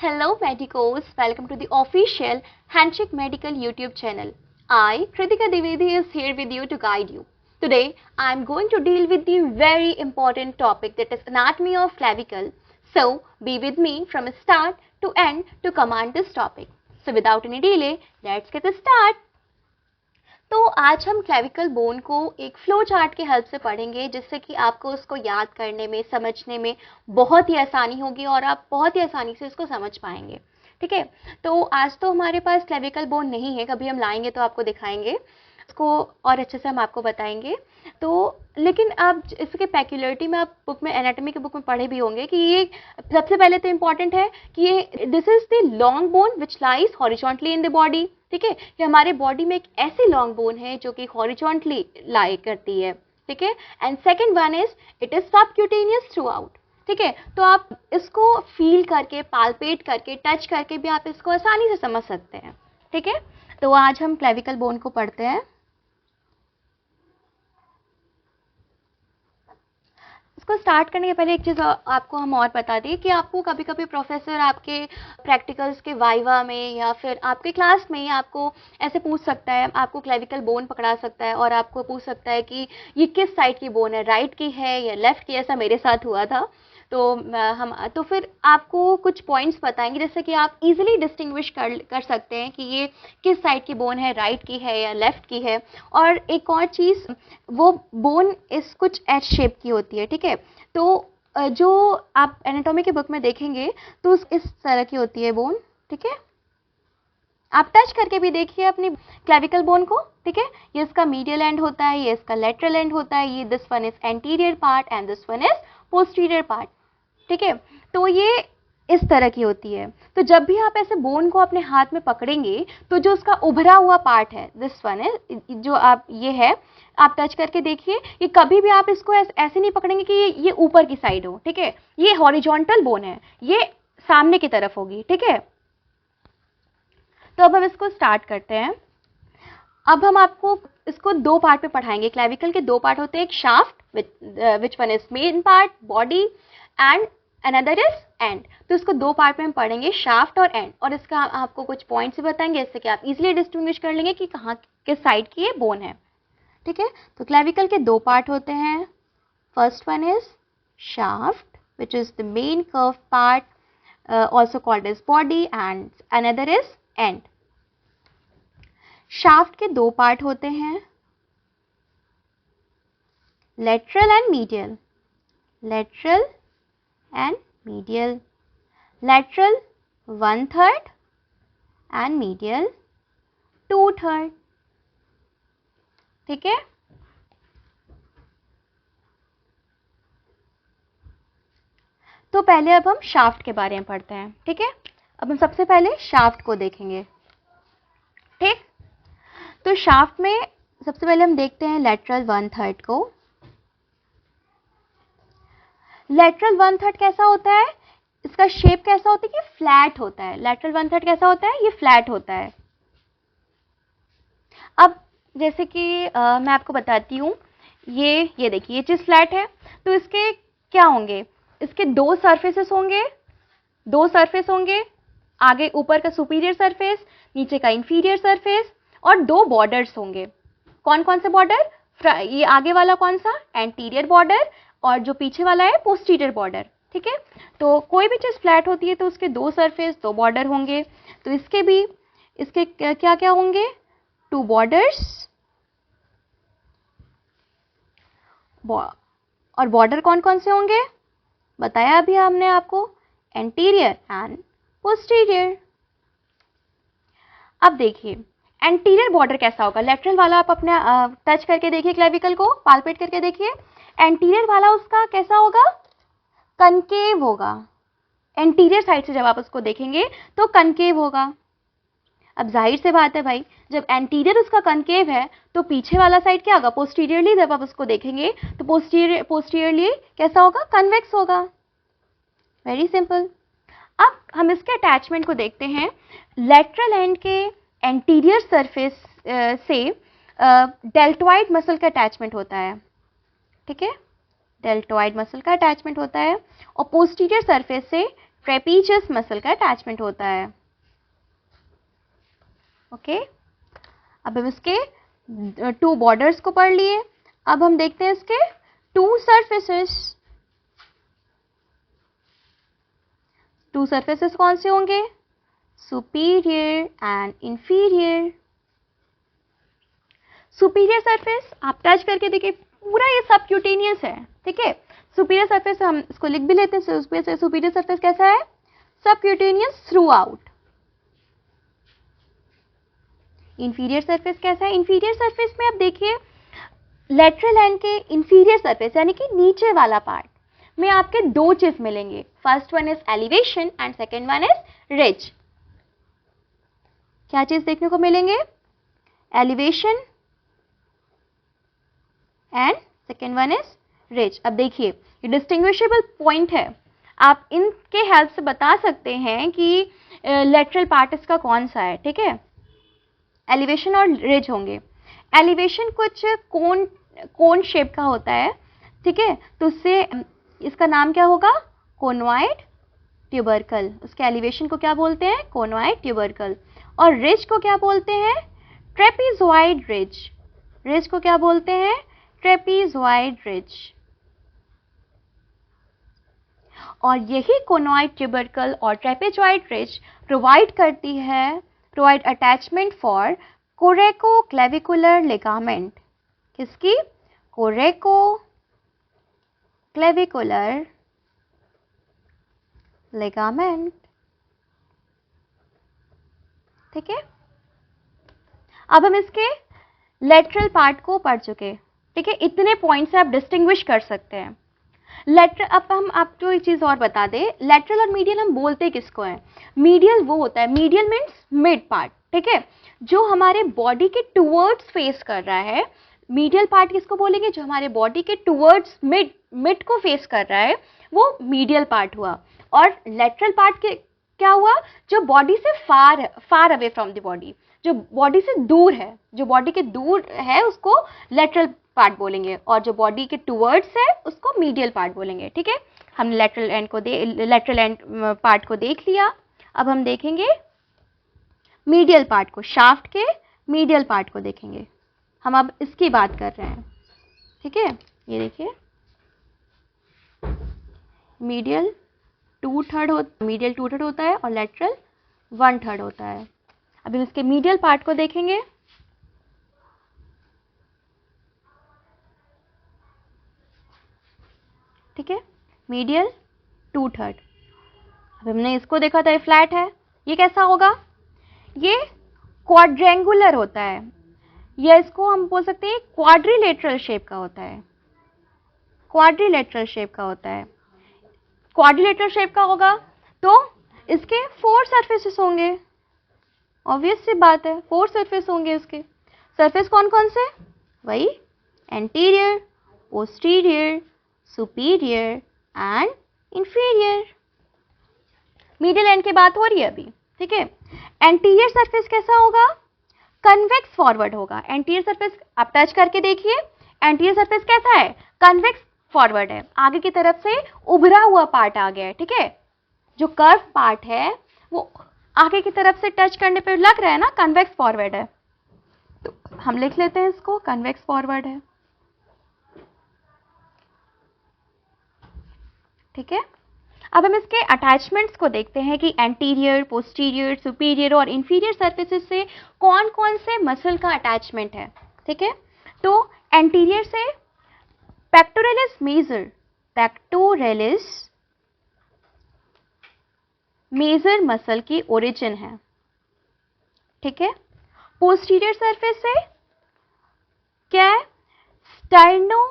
Hello medicos, welcome to the official Handshake Medical YouTube channel. I, Kritika Divedi, is here with you to guide you. Today, I am going to deal with the very important topic, that is anatomy of clavicle. So, be with me from start to end to command this topic. So, without any delay, let's get started. तो आज हम clavicle bone को एक flow chart के help से पढ़ेंगे, जिससे कि आपको उसको याद करने में, समझने में बहुत ही आसानी होगी और आप बहुत ही आसानी से इसको समझ पाएंगे। ठीक है, तो आज तो हमारे पास क्लेविकल बोन नहीं है, कभी हम लाएंगे तो आपको दिखाएंगे इसको और अच्छे से हम आपको बताएंगे। तो लेकिन आप इसके पेक्युलरिटी में आप बुक में, एनाटॉमी के बुक में पढ़े भी होंगे कि ये सबसे पहले तो इम्पॉर्टेंट है कि ये this is the long bone which lies horizontally in the body. ठीक है, ये हमारे बॉडी में एक ऐसी लॉन्ग बोन है जो कि हॉरिजॉन्टली लाई करती है। ठीक है, and second one is it is subcutaneous through out. ठीक है, तो आप इसको फील करके, पाल्पेट करके, टच करके भी आप इसको आसानी से समझ सकते हैं। ठीक है, तो आज हम क्लेविकल बोन को पढ़ते हैं। इसको स्टार्ट करने के पहले एक चीज़ आपको हम और बता दें कि आपको कभी कभी प्रोफेसर आपके प्रैक्टिकल्स के वाइवा में या फिर आपके क्लास में आपको ऐसे पूछ सकता है, आपको क्लेविकल बोन पकड़ा सकता है और आपको पूछ सकता है कि ये किस साइड की बोन है, राइट की है या लेफ्ट की। ऐसा मेरे साथ हुआ था। तो फिर आपको कुछ पॉइंट्स बताएंगे जिससे कि आप इजीली डिस्टिंग्विश कर सकते हैं कि ये किस साइड की बोन है, राइट की है या लेफ्ट की है। और एक और चीज़, वो बोन इस कुछ एच शेप की होती है। ठीक है, तो जो आप एनाटॉमी के बुक में देखेंगे तो इस तरह की होती है बोन। ठीक है, आप टच करके भी देखिए अपनी क्लेविकल बोन को। ठीक है, ये इसका मीडियल एंड होता है, ये इसका लेटरल एंड होता है, ये this one is anterior part and this one is posterior part. ठीक है, तो ये इस तरह की होती है। तो जब भी आप ऐसे बोन को अपने हाथ में पकड़ेंगे तो जो उसका उभरा हुआ पार्ट है, दिस वन है, जो आप ये है, आप टच करके देखिए। ये कभी भी आप इसको ऐसे नहीं पकड़ेंगे कि ये ऊपर की साइड हो। ठीक है, ये हॉरिजॉन्टल बोन है, ये सामने की तरफ होगी। ठीक है, तो अब हम इसको स्टार्ट करते हैं। अब हम आपको इसको दो पार्ट में पढ़ाएंगे। क्लेविकल के दो पार्ट होते हैं, एक shaft which one is main part body and another is and. तो इसको दो पार्ट में हम पढ़ेंगे, शाफ्ट और एंड, और इसका आपको कुछ पॉइंट्स भी बताएंगे जिससे कि आप इजीली डिस्टिंग्विश कर लेंगे कि कहाँ किस साइड की ये बोन है। ठीक है, तो क्लेविकल के दो पार्ट होते हैं। First one is shaft which is the main curve part, also called as body, and another is end. Shaft के दो पार्ट होते हैं, lateral end medial. Lateral end medial, lateral 1/3 and medial 2/3। ठीक है, तो पहले अब हम शाफ्ट के बारे में पढ़ते हैं। ठीक है, अब हम सबसे पहले शाफ्ट को देखेंगे। ठीक, तो शाफ्ट में सबसे पहले हम देखते हैं लेटरल 1/3 को। लेटरल 1/3 कैसा होता है, इसका शेप कैसा होता है कि फ्लैट होता है। लेटरल 1/3 कैसा होता है, ये फ्लैट होता है। अब जैसे कि मैं आपको बताती हूँ, ये देखिए, ये चीज फ्लैट है, तो इसके क्या होंगे, इसके दो सरफेसेस होंगे, दो सरफेस होंगे, आगे ऊपर का सुपीरियर सरफेस, नीचे का इंफीरियर सरफेस, और दो बॉर्डर्स होंगे। कौन कौन से बॉर्डर, ये आगे वाला कौन सा, एंटीरियर बॉर्डर, और जो पीछे वाला है पोस्टीरियर बॉर्डर। ठीक है, तो कोई भी चीज फ्लैट होती है तो उसके दो सरफेस, दो बॉर्डर होंगे। तो इसके भी, इसके क्या क्या होंगे, टू बॉर्डर्स, और बॉर्डर कौन कौन से होंगे बताया अभी हमने आपको, एंटीरियर एंड पोस्टीरियर। अब देखिए एंटीरियर बॉर्डर कैसा होगा, लेटरल वाला आप अपने टच करके देखिए, क्लेविकल को पाल्पेट करके देखिए। एंटीरियर वाला उसका कैसा होगा, कनकेव होगा। एंटीरियर साइड से जब आप उसको देखेंगे तो कनकेव होगा। अब जाहिर से बात है भाई, जब एंटीरियर उसका कनकेव है तो पीछे वाला साइड क्या होगा, पोस्टीरियरली जब आप उसको देखेंगे तो पोस्टीरियरली कैसा होगा, कन्वेक्स होगा। Very simple. अब हम इसके अटैचमेंट को देखते हैं। लेटरल एंड के एंटीरियर सरफेस से डेल्टोइड मसल का अटैचमेंट होता है। ठीक है, डेल्टोइड मसल का अटैचमेंट होता है, और पोस्टीरियर सरफेस से ट्रेपीजियस मसल का अटैचमेंट होता है। ओके, अब हम इसके 2 बॉर्डर्स को पढ़ लिए। अब हम देखते हैं इसके 2 सरफेसेस। 2 सरफेसेस कौन से होंगे? Superior and inferior. Superior surface आप टच करके देखिए, पूरा ये सबक्यूटेनियस है, ठीक है। सुपीरियर सरफेस हम इसको लिख भी लेते हैं। सुपीरियर सरफेस कैसा है? Subcutaneous through out. Inferior surface कैसा है? इंफीरियर सरफेस में आप देखिए, लेटरल एंड के इंफीरियर सरफेस यानी कि नीचे वाला पार्ट में आपके 2 चीज मिलेंगे। First one is elevation and second one is ridge. क्या चीज देखने को मिलेंगे? Elevation and second one is ridge. अब देखिए, ये डिस्टिंग्विशेबल पॉइंट है, आप इनके हेल्प से बता सकते हैं कि लेटरल पार्ट इसका कौन सा है, ठीक है। एलिवेशन और रिज होंगे। एलिवेशन कुछ कोन शेप का होता है, ठीक है, तो उससे इसका नाम क्या होगा? कोनॉइड ट्यूबरकल। उसके एलिवेशन को क्या बोलते हैं? कोनॉइड ट्यूबरकल। और रिज को क्या बोलते हैं? Trapezoid ridge. रिज को क्या बोलते हैं? Trapezoid ridge. और यही कोनॉइड ट्यूबरकल और trapezoid ridge provide attachment for coracoclavicular ligament. किसकी? कोरेको क्लेविकुलर लिगामेंट, ठीक है। अब हम इसके लेटरल पार्ट को पढ़ चुके, ठीक है। इतने पॉइंट से आप डिस्टिंग्विश कर सकते हैं लेटरल। अब हम आपको एक चीज और बता दें, लेटरल और मीडियल हम बोलते किसको हैं? मीडियल वो होता है, मीडियल मीन्स मिड पार्ट, ठीक है, जो हमारे बॉडी के टुवर्ड्स फेस कर रहा है। मीडियल पार्ट किसको बोलेंगे? जो हमारे बॉडी के टुवर्ड्स मिड को फेस कर रहा है, वो मीडियल पार्ट हुआ। और लेटरल पार्ट के क्या हुआ? जो बॉडी से far away from the body, जो बॉडी से दूर है, जो बॉडी के दूर है उसको लेटरल पार्ट बोलेंगे, और जो बॉडी के टुवर्ड्स है उसको मीडियल पार्ट बोलेंगे, ठीक है। हमने लेटरल एंड पार्ट को देख लिया। अब हम देखेंगे मीडियल पार्ट को, शाफ्ट के मीडियल पार्ट को देखेंगे। हम अब इसकी बात कर रहे हैं, ठीक है। ये देखिए, मीडियल 2/3 होता है और लेटरल 1/3 होता है। अब हम इसके मीडियल पार्ट को देखेंगे। ठीक है, मीडियल 2/3। अब हमने इसको देखा था, ये फ्लैट है, ये कैसा होगा? ये क्वाड्रेंगुलर होता है, या इसको हम बोल सकते हैं क्वाड्रिलेटरल शेप का होता है। क्वाड्रिलेटरल शेप का होता है। क्वाड्रिलेटरल शेप का होगा तो इसके 4 सरफेसेस होंगे। ऑब्वियस सी बात है, 4 सरफेस होंगे इसके। सरफेस कौन कौन से? वही anterior, posterior, superior and inferior. Middle and की बात हो रही है अभी, ठीक है। एंटीरियर सरफेस कैसा होगा? कन्वेक्स फॉरवर्ड होगा। एंटीरियर सरफेस आप टच करके देखिए, एंटीरियर सरफेस कैसा है? कन्वेक्स फॉरवर्ड है, आगे की तरफ से उभरा हुआ पार्ट आ गया है, ठीक है। जो कर्व पार्ट है वो आगे की तरफ से टच करने पे लग रहा है ना, कन्वेक्स फॉरवर्ड है, तो हम लिख लेते हैं इसको कन्वेक्स फॉरवर्ड है, ठीक है। अब हम इसके अटैचमेंट्स को देखते हैं कि एंटीरियर, पोस्टीरियर, सुपीरियर और इंफीरियर सरफेसेस से कौन कौन से मसल का अटैचमेंट है, ठीक है। तो एंटीरियर से पेक्टोरलिस मेजर मसल की ओरिजिन है, ठीक है। पोस्टीरियर सरफेस से क्या है? स्टाइर्नोहायोइड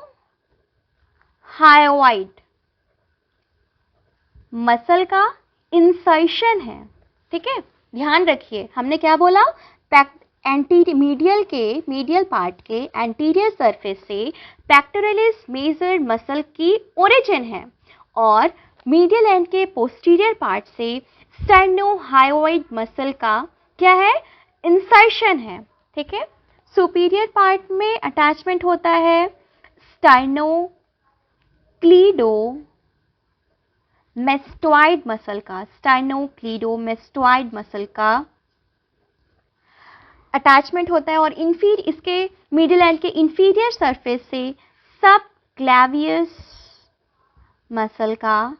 मसल का इंसर्शन है, ठीक है। ध्यान रखिए, हमने क्या बोला? मीडियल पार्ट के एंटीरियर सरफेस से पेक्टोरलिस मेजर मसल की ओरिजिन है, और मीडियल एंड के पोस्टीरियर पार्ट से स्टेर्नोहायोइड मसल का क्या है? इंसर्शन है, ठीक है। सुपीरियर पार्ट में अटैचमेंट होता है स्टाइर्नोक्लीडो मेस्टोइड मसल का, स्टाइनोक्लीडोमेस्टोइड मसल का अटैचमेंट होता है और इसके मिडिल एंड के इंफीरियर सरफेस से सब क्लैवियस मसल का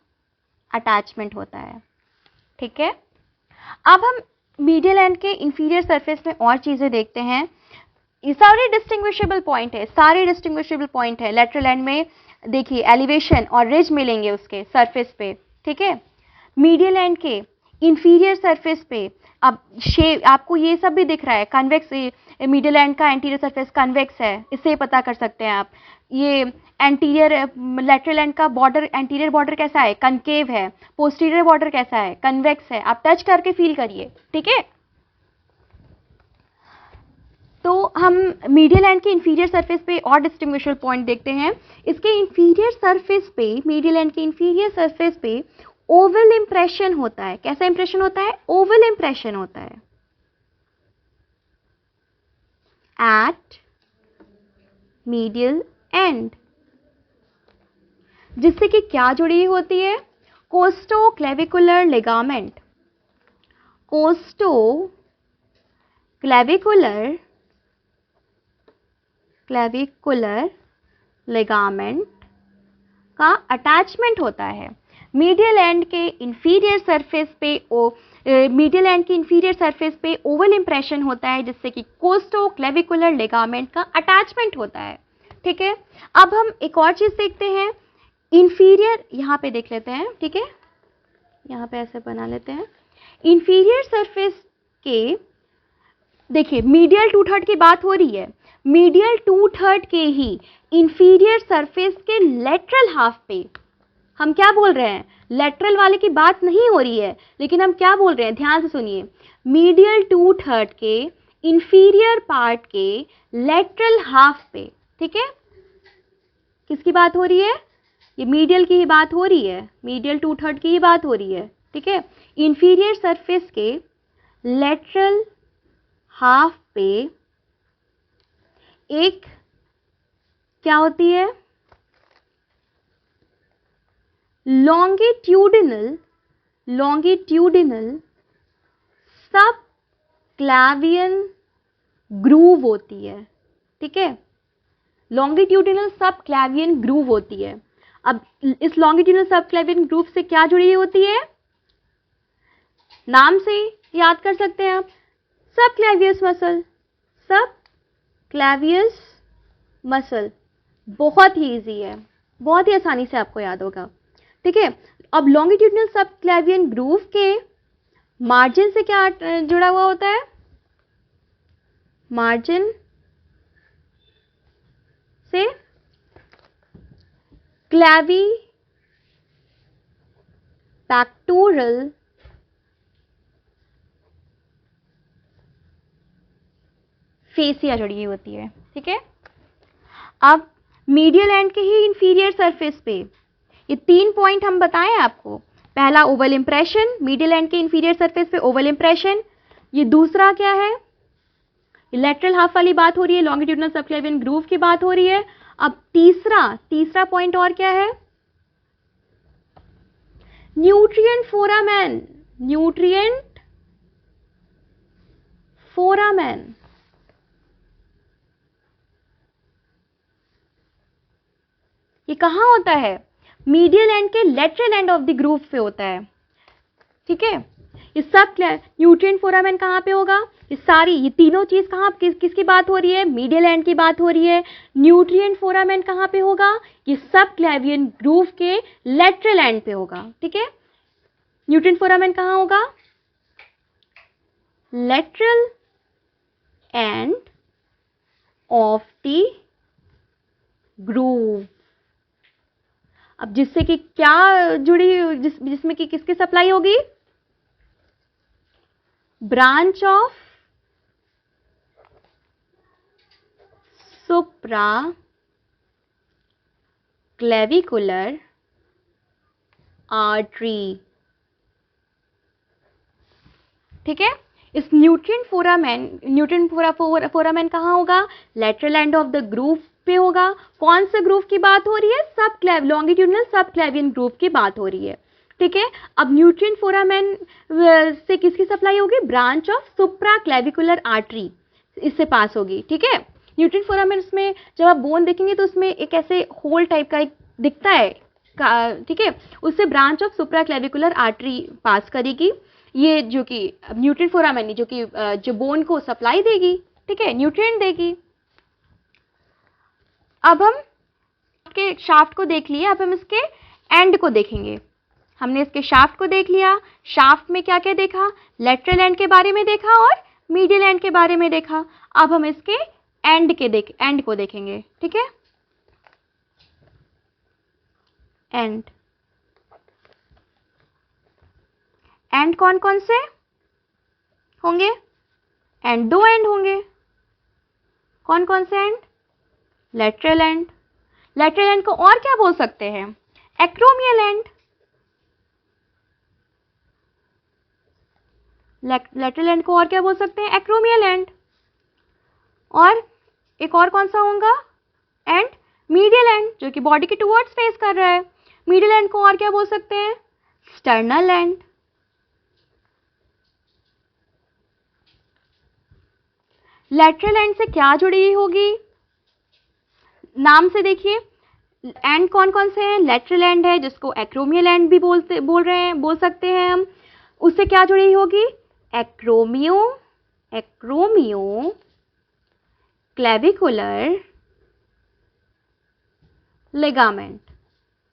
अटैचमेंट होता है। ठीक है, अब हम मीडियल एंड के इंफीरियर सरफेस में और चीजें देखते हैं। ये सारे डिस्टिंग्विशेबल पॉइंट है। लेटरल एंड में देखिए एलिवेशन और रिज मिलेंगे उसके सरफेस पे। ठीक है, मीडियल एंड के इंफीरियर सरफेस पे अब शेप आपको ये सब भी दिख रहा है। कन्वेक्स, मिडिल एंड का एंटीरियर सरफेस कन्वेक्स है, इससे पता कर सकते हैं आप। ये एंटीरियर लेटरल एंड का बॉर्डर, एंटीरियर बॉर्डर कैसा है, कनकेव है। पोस्टीरियर बॉर्डर कैसा है, कन्वेक्स है। आप टच करके फील करिए। ठीक है, तो हम मीडियल एंड के इंफीरियर सरफेस पे और डिस्टिंग्विशेबल पॉइंट देखते हैं। इसके इंफीरियर सरफेस पे, मीडियल एंड के इंफीरियर सरफेस पे ओवल इंप्रेशन होता है। कैसा इंप्रेशन होता है, ओवल इंप्रेशन होता है एट मीडियल एंड, जिससे कि क्या जुड़ी होती है, कोस्टोक्लेविकुलर लिगामेंट। क्लेविकुलर लिगामेंट का अटैचमेंट होता है मीडियल एंड के इंफीरियर सरफेस पे। ओवल इंप्रेशन होता है जिससे कि कोस्टोक्लेविकुलर लिगामेंट का अटैचमेंट होता है। ठीक है, अब हम एक और चीज देखते हैं। इंफीरियर यहां पे देख लेते हैं। ठीक है, यहां पे ऐसे बना लेते हैं। इंफीरियर सरफेस के देखिए मीडियल 2/3 की बात हो रही है। मीडियल 2/3 के ही इंफीरियर सरफेस के लेटरल हाफ पे हम क्या बोल रहे हैं, लेटरल वाले की बात नहीं हो रही है, लेकिन हम क्या बोल रहे हैं, ध्यान से सुनिए। मीडियल 2/3 के इंफीरियर पार्ट के लेटरल हाफ पे। ठीक है, किसकी बात हो रही है, ये मीडियल की ही बात हो रही है, मीडियल 2/3 की ही बात हो रही है। ठीक है, इंफीरियर सरफेस के लेटरल हाफ पे एक क्या होती है, लॉन्गिट्यूडिनल सब क्लैवियन ग्रूव होती है। ठीक है, लॉन्गिट्यूडिनल सब क्लैवियन ग्रूव होती है। अब इस लॉन्गिट्यूडिनल सब क्लैवियन ग्रूव से क्या जुड़ी होती है, नाम से याद कर सकते हैं आप, सब क्लैवियस मसल। बहुत ही इजी है, बहुत ही आसानी से आपको याद होगा। ठीक है, अब लॉन्गिट्यूडिनल सब क्लैवियन ग्रूव के मार्जिन से क्या जुड़ा हुआ होता है, मार्जिन से क्लैविपैक्टोरल फेसिया जुड़ी होती है। ठीक है, अब मीडियल एंड के ही इंफीरियर सरफेस पे ये 3 पॉइंट हम बताएं आपको। पहला ओवल इंप्रेशन, मीडियल एंड के इंफीरियर सरफेस पे ओवल इंप्रेशन। ये दूसरा क्या है, लेटरल हाफ वाली बात हो रही है, लॉन्गिट्यूडिनल सब क्लैवियन ग्रूव की बात हो रही है। अब तीसरा पॉइंट और क्या है, न्यूट्रिएंट फोरामेन। ये कहां होता है, मीडियल एंड के lateral end of the groove पे होता है। ठीक है, ये सब न्यूट्रिएंट फोरामेन कहां पे होगा, ये तीनों चीज कहां किसकी बात हो रही है, मीडियल एंड की बात हो रही है। न्यूट्रिएंट फोरामेन कहां पे होगा, ये सब क्लैवियन ग्रूव के लेटरल एंड पे होगा। ठीक है, न्यूट्रिएंट फोरामेन कहां होगा, lateral end of the groove. अब जिससे कि क्या जुड़ी, जिसमें कि किसकी सप्लाई होगी, branch of supraclavicular artery. ठीक है, इस न्यूट्रिएंट फोरामेन कहां होगा, lateral end of the groove पे होगा। कौन से ग्रूव की बात हो रही है, सब लॉन्गिट्यूडिनल सब क्लैवियन ग्रूव की बात हो रही है। ठीक है। अब न्यूट्रिएंट फोरामेन से किसकी सप्लाई होगी? Branch of supraclavicular artery, इससे पास होगी। ठीक है, न्यूट्रिएंट फोरामेन में जब आप बोन देखेंगे तो उसमें एक ऐसे होल टाइप का एक दिखता है, ठीक है, उससे branch of supraclavicular artery pass करेगी, ये जो कि न्यूट्रिएंट फोरामेन जो कि जो बोन को सप्लाई देगी, ठीक है, न्यूट्रिएंट देगी। अब हम इसके शाफ्ट को देख लिए, अब हम इसके एंड को देखेंगे। हमने इसके शाफ्ट को देख लिया, शाफ्ट में क्या क्या देखा? लेटरल एंड के बारे में देखा और मीडियल एंड के बारे में देखा। अब हम इसके एंड को देखेंगे। ठीक है, एंड कौन कौन से होंगे? दो एंड होंगे। कौन कौन से and? Lateral and. Lateral and को और क्या बोल सकते हैं? Acromial end. लेटरल एंड को और क्या बोल सकते हैं? Acromial end. और एक और कौन सा होगा? एंड मीडियल एंड, जो कि बॉडी के टुवर्ड्स फेस कर रहा है। मीडियल एंड को और क्या बोल सकते हैं? Sternal end. लेटरल एंड से क्या जुड़ी होगी? नाम से देखिए, एंड कौन कौन से हैं? लेटरल एंड है, जिसको एक्रोमियल एंड भी बोल सकते हैं हम। उससे क्या जुड़ी होगी? एक्रोमियो क्लेविकुलर लिगामेंट।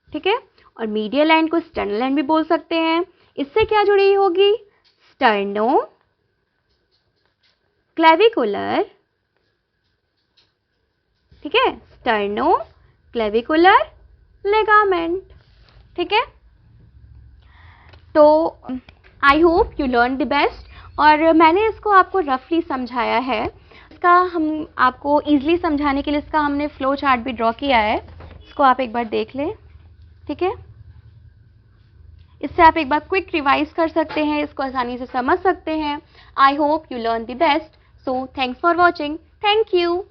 ठीक है, और मीडियल एंड को स्टर्नल एंड भी बोल सकते हैं। इससे क्या जुड़ी होगी? स्टर्नो क्लेविकुलर, ठीक है, स्टर्नो क्लेविकुलर लिगामेंट। ठीक है, तो I hope you learn the best. और मैंने इसको आपको रफली समझाया है, इसका हम आपको इजीली समझाने के लिए इसका हमने फ्लो चार्ट भी ड्रॉ किया है, इसको आप एक बार देख लें। ठीक है, इससे आप एक बार क्विक रिवाइज कर सकते हैं, इसको आसानी से समझ सकते हैं। I hope you learn the best. So thanks for watching. Thank you.